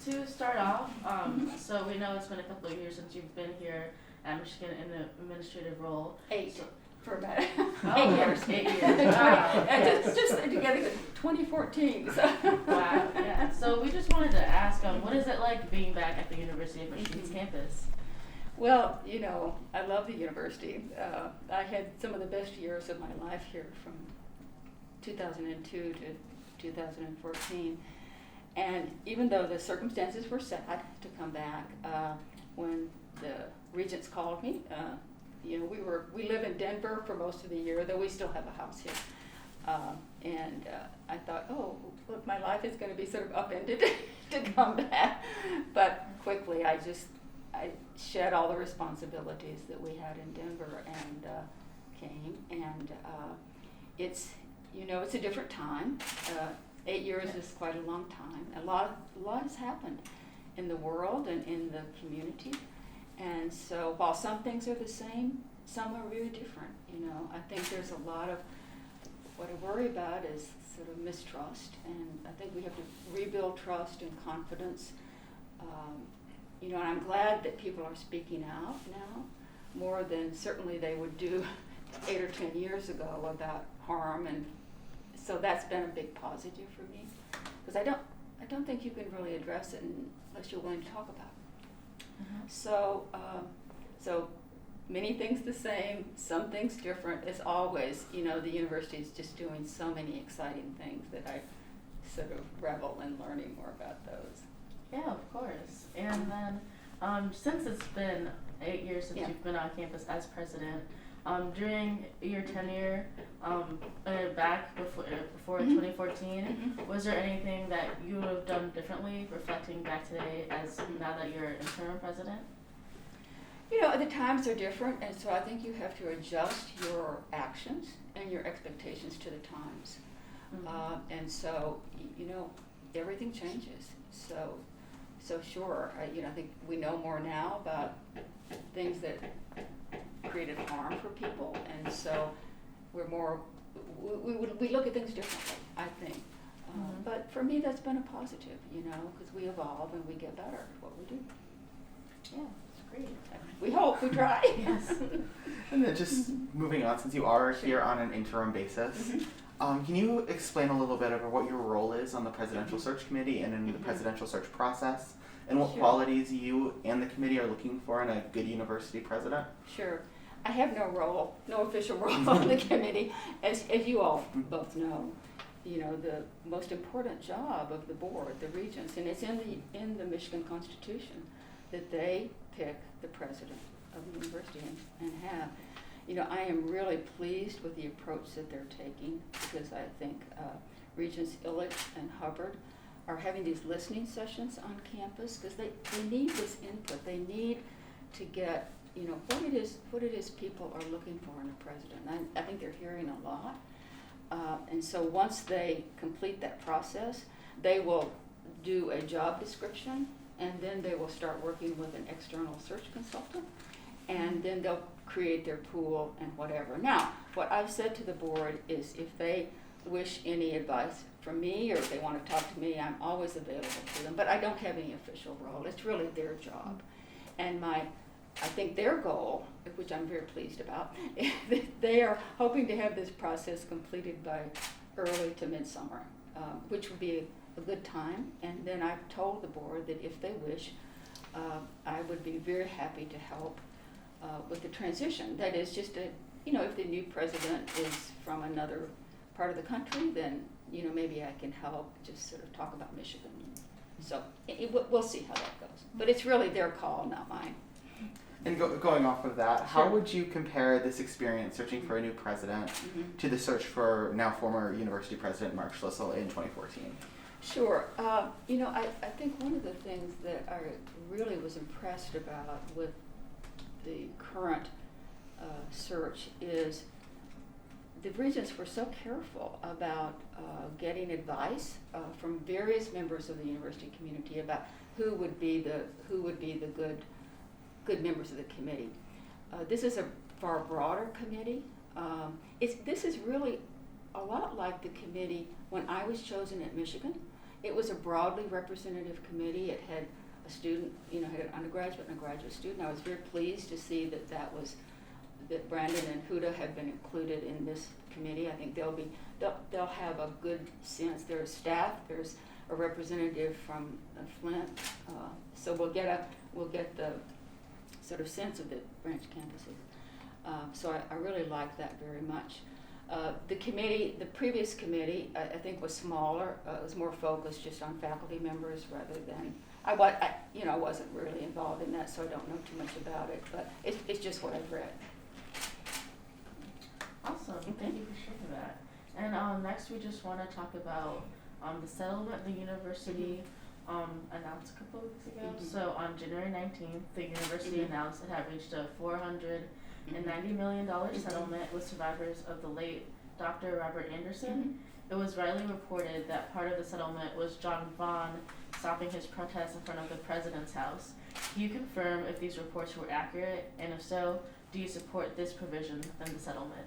to start off, so we know it's been a couple of years since you've been here at Michigan in the administrative role. 8 So, for about 8 years. 8 years. Wow. just together in 2014. So. Wow. Yeah. So we just wanted to ask, what is it like being back at the University of Michigan's campus? Well, you know, I love the university. I had some of the best years of my life here from 2002 to 2014. And even though the circumstances were sad to come back, when the regents called me, you know, we live in Denver for most of the year, though we still have a house here. And I thought, oh, look, my life is going to be sort of upended to come back. But quickly, I shed all the responsibilities that we had in Denver and came. And it's, you know, it's a different time. 8 years is quite a long time. A lot has happened in the world and in the community. And so while some things are the same, some are really different. You know, I think there's a lot of, what I worry about is sort of mistrust. And I think we have to rebuild trust and confidence. You know, and I'm glad that people are speaking out now more than certainly they would do 8 or 10 years ago about harm. And so that's been a big positive for me, because I don't think you can really address it unless you're willing to talk about it. Mm-hmm. So many things the same, some things different. As always, you know, the university is just doing so many exciting things that I sort of revel in learning more about those. Yeah, of course. And then since it's been 8 years since you've been on campus as president, during your tenure back before 2014, was there anything that you would have done differently, reflecting back today as now that you're interim president? You know, the times are different, and so I think you have to adjust your actions and your expectations to the times. Mm-hmm. And so, you know, everything changes. So sure, you know, I think we know more now about things that created harm for people, and so we're more, we look at things differently, I think. Mm-hmm. But for me, that's been a positive, you know, because we evolve and we get better at what we do. Yeah, it's great. We hope, we try. Yes. And then just moving on, since you are here on an interim basis, can you explain a little bit about what your role is on the presidential search committee and in the presidential search process, and what qualities you and the committee are looking for in a good university president? Sure. I have no role, no official role on the committee. As you all both know, you know, the most important job of the board, the regents, and it's in the Michigan Constitution, that they pick the president of the university and have. You know, I am really pleased with the approach that they're taking, because I think Regents Illich and Hubbard are having these listening sessions on campus, because they need this input. They need to get, you know, what it is people are looking for in a president. I think they're hearing a lot. And so once they complete that process, they will do a job description, and then they will start working with an external search consultant, and then they'll create their pool and whatever. Now, what I've said to the board is, if they wish any advice from me, or if they want to talk to me, I'm always available to them, but I don't have any official role. It's really their job. And I think their goal, which I'm very pleased about, is that they are hoping to have this process completed by early to midsummer, which would be a good time. And then I've told the board that if they wish, I would be very happy to help with the transition. That is just you know, if the new president is from another part of the country, then, you know, maybe I can help just sort of talk about Michigan. So we'll see how that goes. But it's really their call, not mine. And going off of that, how would you compare this experience searching for a new president to the search for now former university president Mark Schlissel in 2014? Sure. You know, I think one of the things that I really was impressed about with the current search is the regents were so careful about getting advice from various members of the university community about who would be the good members of the committee. This is a far broader committee. This is really a lot like the committee when I was chosen at Michigan. it was a broadly representative committee. It had a student, had an undergraduate and a graduate student. I was very pleased to see that Brandon and Huda have been included in this committee. I think they'll have a good sense. There's staff, there's a representative from Flint, so we'll get the sort of sense of the branch campuses. So I really like that very much. The previous committee, I think was smaller. It was more focused just on faculty members rather than, I wasn't really involved in that, so I don't know too much about it, but it's just what I've read. Awesome, thank you for sharing that. And next we just want to talk about the settlement the university announced a couple of weeks ago. Mm-hmm. So on January 19th, the university Mm-hmm. announced it had reached a $490 million settlement with survivors of the late Dr. Robert Anderson. It was widely reported that part of the settlement was John Vaughn stopping his protest in front of the president's house. Can you confirm if these reports were accurate, and if so, do you support this provision in the settlement?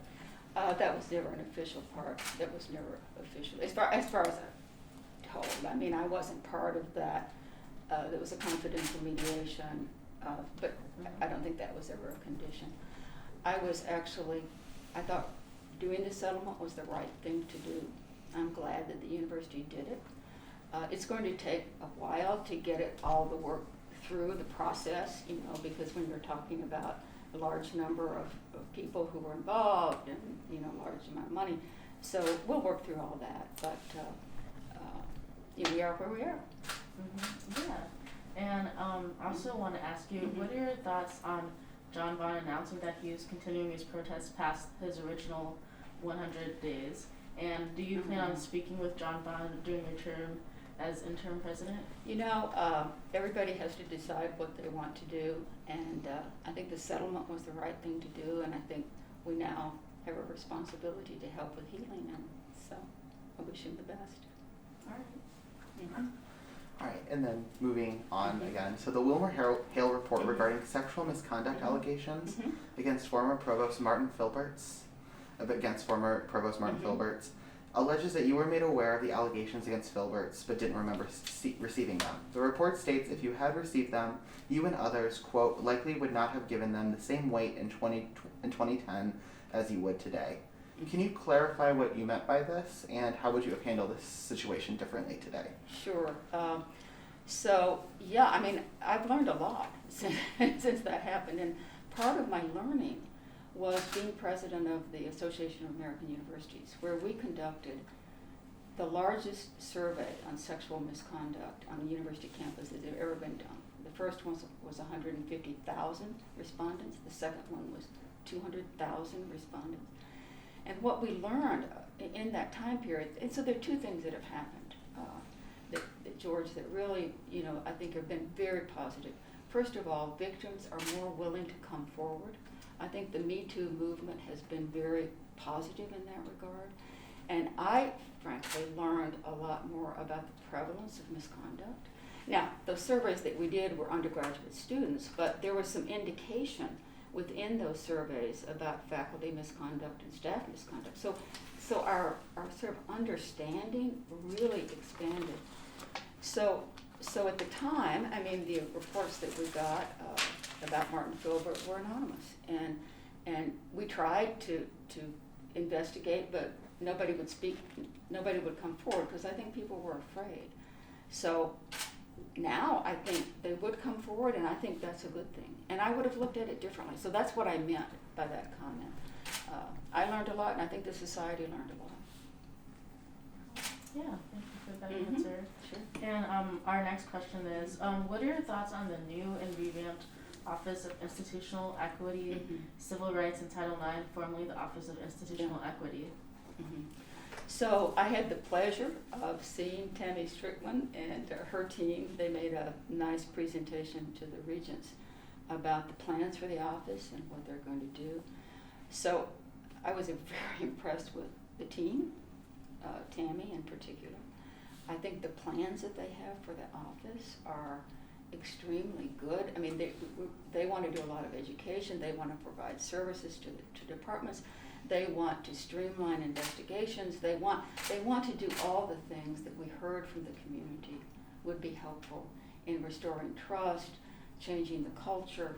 That was never an official part. That was never official, as far as I'm told. I mean, I wasn't part of that. There was a confidential mediation, but I don't think that was ever a condition. I thought doing the settlement was the right thing to do. I'm glad that the university did it. It's going to take a while to get all the work through the process, because when you're talking about a large number of people who were involved and, large amount of money. So we'll work through all that, but we are where we are. Mm-hmm. Yeah. And I also want to ask you, what are your thoughts on John Vaughn announcing that he is continuing his protests past his original 100 days? And do you plan on speaking with John Vaughn during your term as interim president? Everybody has to decide what they want to do, and I think the settlement was the right thing to do, and I think we now have a responsibility to help with healing, and so I wish him the best. All right. Mm-hmm. All right, and then moving on again. So the Wilmer Hale report regarding sexual misconduct allegations against former Provost Martin Filberts, alleges that you were made aware of the allegations against Filberts but didn't remember receiving them. The report states if you had received them, you and others, quote, likely would not have given them the same weight in 2010 as you would today. Can you clarify what you meant by this, and how would you have handled this situation differently today? Sure. I've learned a lot since that happened, and part of my learning was being president of the Association of American Universities, where we conducted the largest survey on sexual misconduct on the university campus that had ever been done. The first one was 150,000 respondents. The second one was 200,000 respondents. And what we learned in that time period, and so there are two things that have happened, George, that really, I think have been very positive. First of all, victims are more willing to come forward. I think the Me Too movement has been very positive in that regard. And I, frankly, learned a lot more about the prevalence of misconduct. Now, those surveys that we did were undergraduate students, but there was some indication within those surveys about faculty misconduct and staff misconduct. So our sort of understanding really expanded. So at the time, the reports that we got about Martin Filbert were anonymous, and we tried to investigate, but nobody would speak, nobody would come forward, because I think people were afraid. So now I think they would come forward, and I think that's a good thing. And I would have looked at it differently. So that's what I meant by that comment. I learned a lot, and I think the society learned a lot. Yeah, thank you for that answer. Sure. And our next question is, what are your thoughts on the new and revamped Office of Institutional Equity, Civil Rights and Title IX, formerly the Office of Institutional Equity? So I had the pleasure of seeing Tammy Strickland and her team. They made a nice presentation to the regents about the plans for the office and what they're going to do. So I was very impressed with the team, Tammy in particular. I think the plans that they have for the office are extremely good. I mean, they want to do a lot of education. They want to provide services to departments. They want to streamline investigations. They want to do all the things that we heard from the community would be helpful in restoring trust, changing the culture,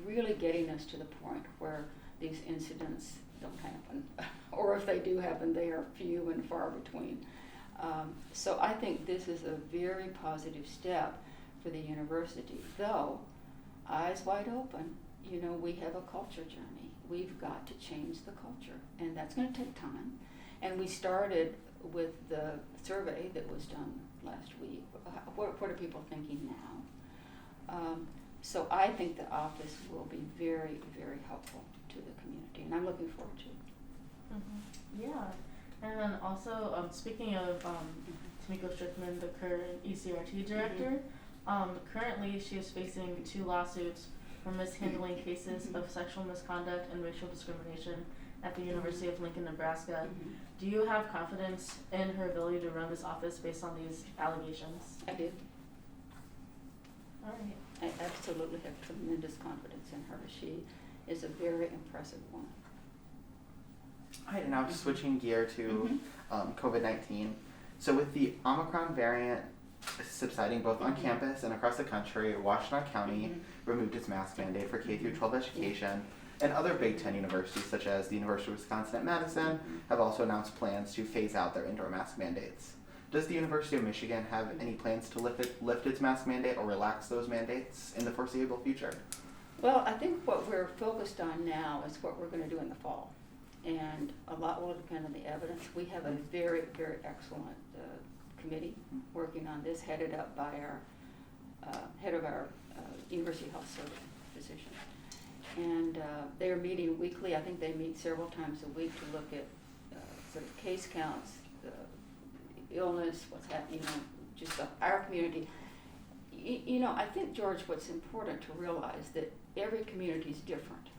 really getting us to the point where these incidents don't happen. Or if they do happen, they are few and far between. So I think this is a very positive step for the university, though, eyes wide open, we have a culture journey. We've got to change the culture, and that's going to take time. And we started with the survey that was done last week. What are people thinking now? So I think the office will be very, very helpful to the community, and I'm looking forward to it. Mm-hmm. Yeah, and then also speaking of Tamiko Strickman, the current ECRT director, currently she is facing 2 lawsuits for mishandling cases of sexual misconduct and racial discrimination at the University of Lincoln, Nebraska. Do you have confidence in her ability to run this office based on these allegations? I do. All right. I absolutely have tremendous confidence in her. She is a very impressive woman. All right, and now just switching gear to COVID-19. So with the Omicron variant subsiding both on campus and across the country, Washtenaw County removed its mask mandate for K-12 education, and other Big Ten universities, such as the University of Wisconsin at Madison, have also announced plans to phase out their indoor mask mandates. Does the University of Michigan have any plans to lift its mask mandate or relax those mandates in the foreseeable future? Well, I think what we're focused on now is what we're going to do in the fall. And a lot will depend on the evidence. We have a very, very excellent committee working on this, headed up by our head of our University Health Service physician. And they're meeting weekly. I think they meet several times a week to look at sort of case counts, illness, what's happening, just our community. I think, George, what's important to realize that every community is different.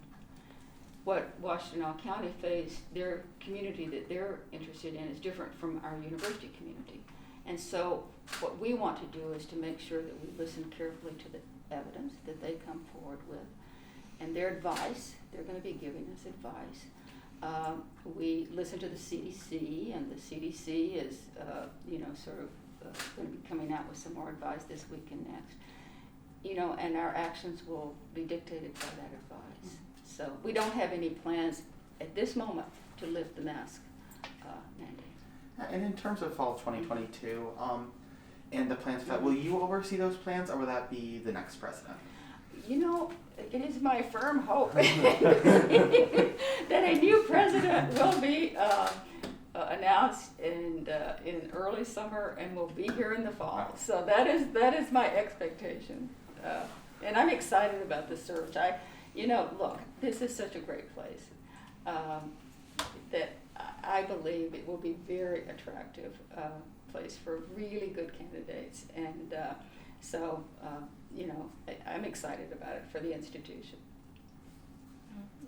What Washtenaw County faced, their community that they're interested in is different from our university community. And so what we want to do is to make sure that we listen carefully to the evidence that they come forward with and their advice. They're going to be giving us advice. We listen to the CDC, and the CDC is, going to be coming out with some more advice this week and next. And our actions will be dictated by that advice. So we don't have any plans at this moment to lift the mask mandate. And in terms of fall of 2022, and the plans for that, will you oversee those plans, or will that be the next president? It is my firm hope that a new president will be announced in early summer and will be here in the fall. So that is my expectation, and I'm excited about the search. Look, this is such a great place that I believe it will be very attractive place for really good candidates, and so I'm excited about it for the institution.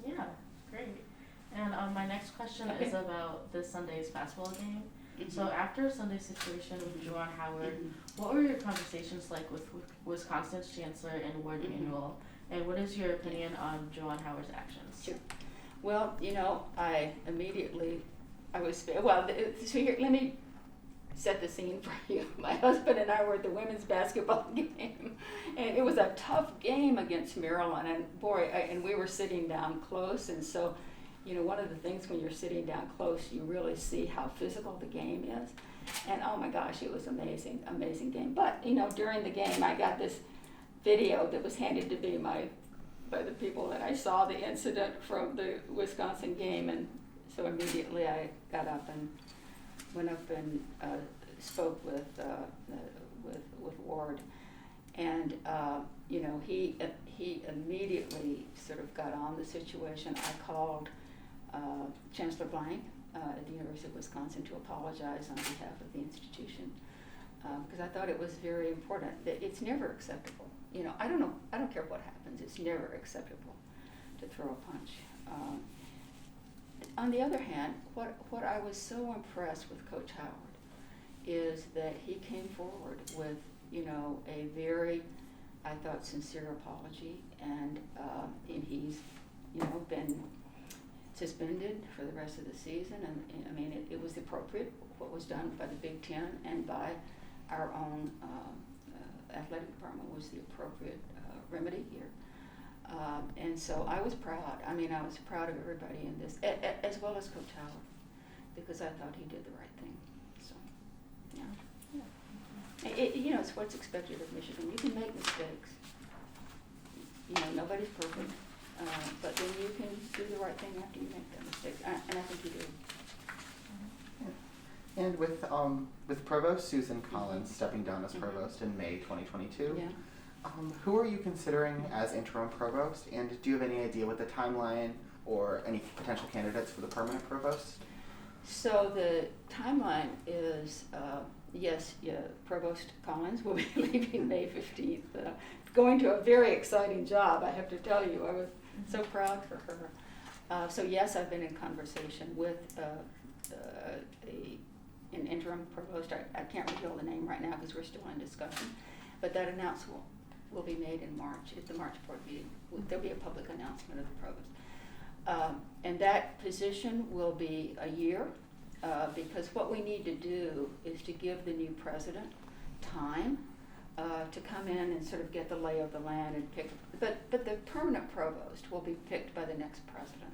Yeah, great. And my next question is about this Sunday's basketball game. So after Sunday's situation with Juwan Howard, what were your conversations like with Wisconsin's Chancellor and Ward Manuel? And what is your opinion on Juwan Howard's actions? Sure. Well, so here, let me set the scene for you. My husband and I were at the women's basketball game, and it was a tough game against Maryland, and and we were sitting down close, and so, one of the things when you're sitting down close, you really see how physical the game is, and oh my gosh, it was amazing game. But, during the game, I got this video that was handed to me by the people that I saw the incident from the Wisconsin game, and so immediately I got up and went up and spoke with Ward, and he immediately sort of got on the situation. I called Chancellor Blank at the University of Wisconsin to apologize on behalf of the institution, because I thought it was very important that it's never acceptable. I don't care what happens. It's never acceptable to throw a punch. On the other hand, what I was so impressed with Coach Howard is that he came forward with, a very, I thought, sincere apology, and he's, been suspended for the rest of the season, and I mean, it was appropriate, what was done by the Big Ten and by our own athletic department was the appropriate remedy here. And so I was proud. I mean, I was proud of everybody in this, as well as Coach Howard, because I thought he did the right thing. So, yeah. You know, it's what's expected of Michigan. You can make mistakes. You know, nobody's perfect, but then you can do the right thing after you make that mistake, and I think you did. And with Provost Susan Collins stepping down as Provost in May 2022, Yeah. Who are you considering as interim provost, and do you have any idea what the timeline or any potential candidates for the permanent provost? So the timeline is, yes, Provost Collins will be leaving May 15th, going to a very exciting job, I have to tell you. I was so proud for her. So yes, I've been in conversation with an interim provost. I can't reveal the name right now because we're still in discussion, but that announcement will be made in March, at the March board meeting. There'll be a public announcement of the provost. And that position will be a year, because what we need to do is to give the new president time to come in and sort of get the lay of the land and pick, but the permanent provost will be picked by the next president.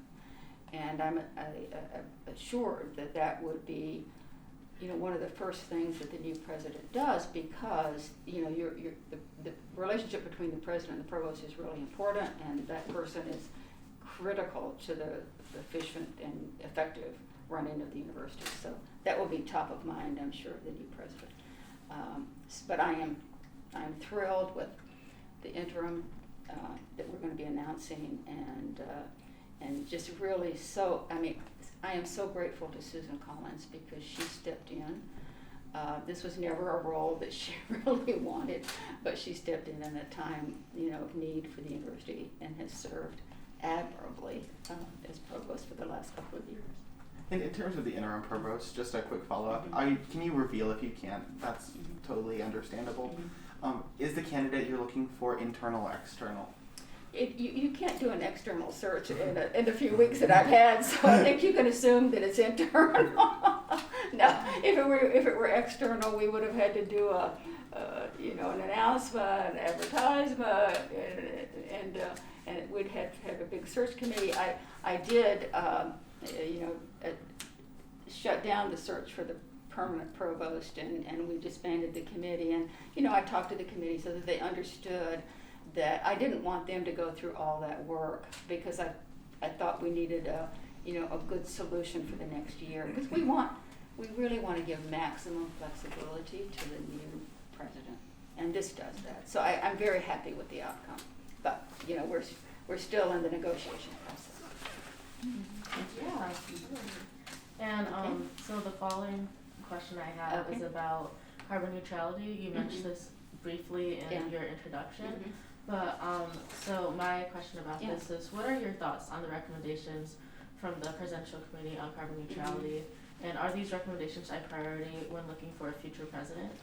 And I'm assured that that would be, you know, one of the first things that the new president does, because, you know, the relationship between the president and the provost is really important, and that person is critical to the efficient and effective running of the university. So that will be top of mind, I'm sure, of the new president. But I'm thrilled with the interim that we're going to be announcing, and just really so, I mean, I am so grateful to Susan Collins because she stepped in. This was never a role that she really wanted, but she stepped in a time, you know, of need for the university, and has served admirably as provost for the last couple of years. And in terms of the interim provost, just a quick follow-up. Can you reveal, if you can't, that's totally understandable. Is the candidate you're looking for internal or external? You can't do an external search in the few weeks that I've had, so I think you can assume that it's internal. No, if it were external, we would have had to do an announcement, an advertisement, and we'd have to have a big search committee. I did shut down the search for the permanent provost, and we disbanded the committee. And I talked to the committee so that they understood that I didn't want them to go through all that work, because I thought we needed a good solution for the next year, because we really want to give maximum flexibility to the new president, and this does that. So I'm very happy with the outcome, but we're still in the negotiation process. Yeah. And so the following question I have is about carbon neutrality. You mentioned this briefly in your introduction. But so my question about this is, what are your thoughts on the recommendations from the Presidential Committee on Carbon Neutrality, and are these recommendations a priority when looking for a future president?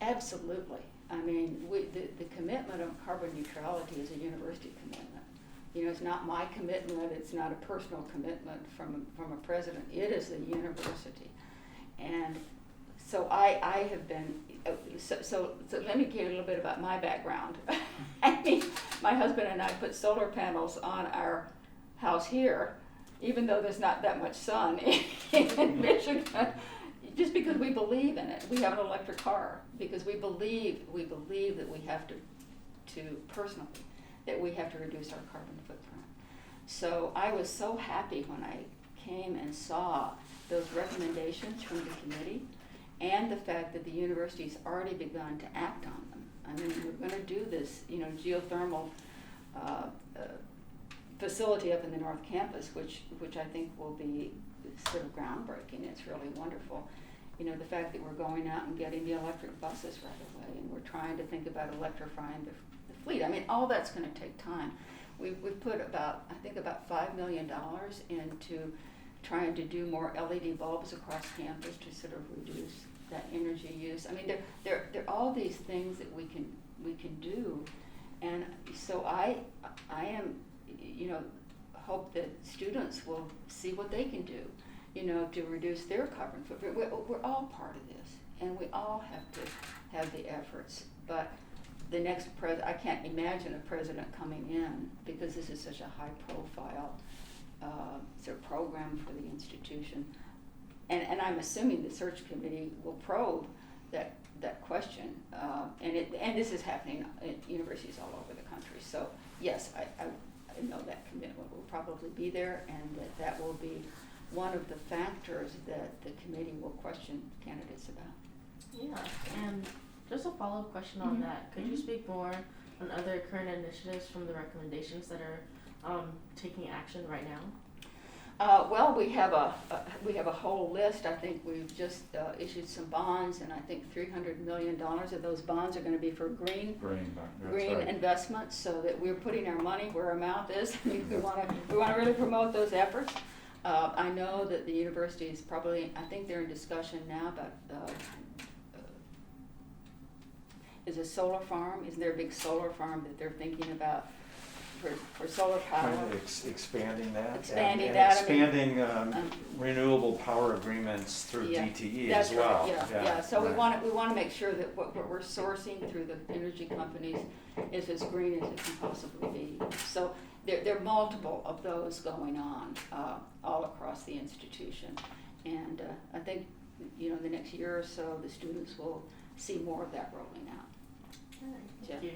Absolutely. I mean, the commitment of carbon neutrality is a university commitment. It's not my commitment. It's not a personal commitment from a president. It is the university, and so I have been. So let me give you a little bit about my background. I mean, my husband and I put solar panels on our house here, even though there's not that much sun in Michigan, just because we believe in it. We have an electric car because we believe that we have to personally, that we have to reduce our carbon footprint. So I was so happy when I came and saw those recommendations from the committee, and the fact that the university's already begun to act on them. I mean, we're going to do this, geothermal facility up in the North Campus, which I think will be sort of groundbreaking. It's really wonderful. The fact that we're going out and getting the electric buses right away, and we're trying to think about electrifying the fleet. I mean, all that's going to take time. We've put about $5 million into trying to do more LED bulbs across campus to sort of reduce that energy use. I mean, there are all these things that we can do, and so I am, hope that students will see what they can do, you know, to reduce their carbon footprint. We're all part of this, and we all have to have the efforts. But the next I can't imagine a president coming in, because this is such a high-profile sort of program for the institution. And I'm assuming the search committee will probe that question. And this is happening at universities all over the country. So yes, I know that commitment will probably be there, and that will be one of the factors that the committee will question candidates about. Yeah, and just a follow-up question on that. Could you speak more on other current initiatives from the recommendations that are taking action right now? Well, we have a whole list. I think we've just issued some bonds, and I think $300 million of those bonds are going to be for green right. investments, so that we're putting our money where our mouth is. I mean, we want to really promote those efforts. I know that the university is probably, I think they're in discussion now about is a solar farm. Isn't there a big solar farm that they're thinking about for solar power? Kind of expanding that. Expanding and that. Expanding renewable power agreements through DTE as well. Right, yeah. So right. we want to make sure that what we're sourcing through the energy companies is as green as it can possibly be. So there are multiple of those going on all across the institution, and I think, you know, the next year or so the students will see more of that rolling out. Thank you.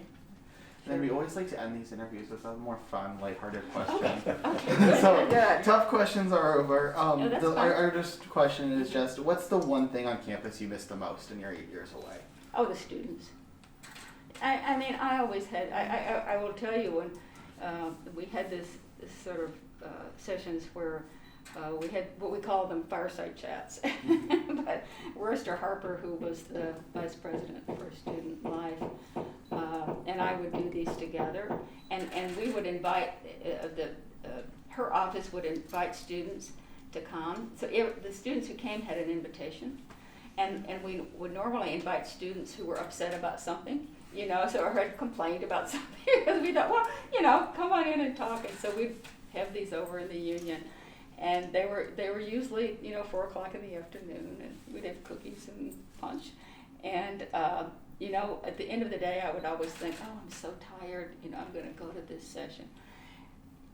And then we always like to end these interviews with a more fun, lighthearted question. Okay. So Good. tough questions are over. That's fine. Our just question is just, what's the one thing on campus you miss the most in your 8 years away? Oh, the students. I mean, I always had, I will tell you, when we had this sort of sessions where we had what we call them fireside chats. But Worcester Harper, who was the vice president for Student Life, and I would do these together, and we would invite her office would invite students to come. So the students who came had an invitation, and we would normally invite students who were upset about something, you know, so or had complained about something, because we thought, well, you know, come on in and talk. And so we'd have these over in the union, and they were usually, you know, 4:00 in the afternoon, and we'd have cookies and punch, and you know, at the end of the day, I would always think, oh, I'm so tired, you know, I'm going to go to this session.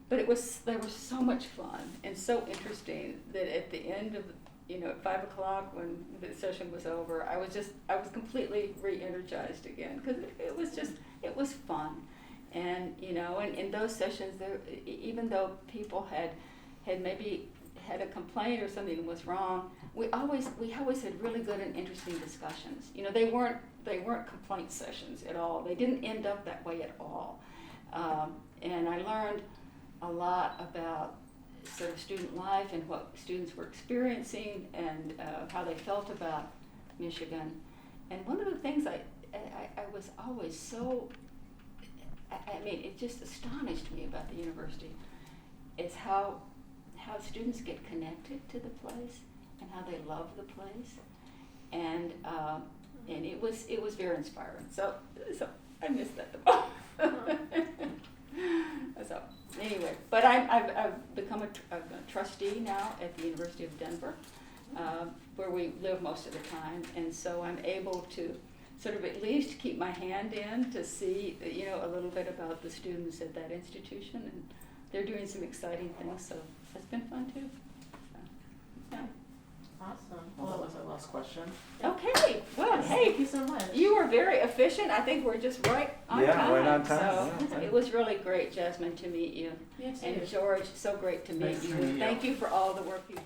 But they were so much fun and so interesting that at the end of, you know, at 5:00 when the session was over, I was completely re-energized again, because it was fun. And, you know, and in those sessions, even though people had maybe had a complaint or something was wrong, we always had really good and interesting discussions. You know, they weren't complaint sessions at all. They didn't end up that way at all. And I learned a lot about sort of student life and what students were experiencing, and how they felt about Michigan. And one of the things I was always so, I mean, it just astonished me about the university is how students get connected to the place and how they love the place, and it was very inspiring. So I miss that the most. So anyway, but I've become a trustee now at the University of Denver, where we live most of the time, and so I'm able to sort of at least keep my hand in to see, you know, a little bit about the students at that institution, and they're doing some exciting things, so it's been fun too. So, yeah. Awesome. Well, that was our last question. Okay, well, Yes, hey, thank you so much. you were very efficient. I think we're just right on time. Yeah, right on time. So Yeah. it was really great, Jasmine, to meet you. You too. And George, so great to meet Nice to you. meet you. Thank you for all the work you do.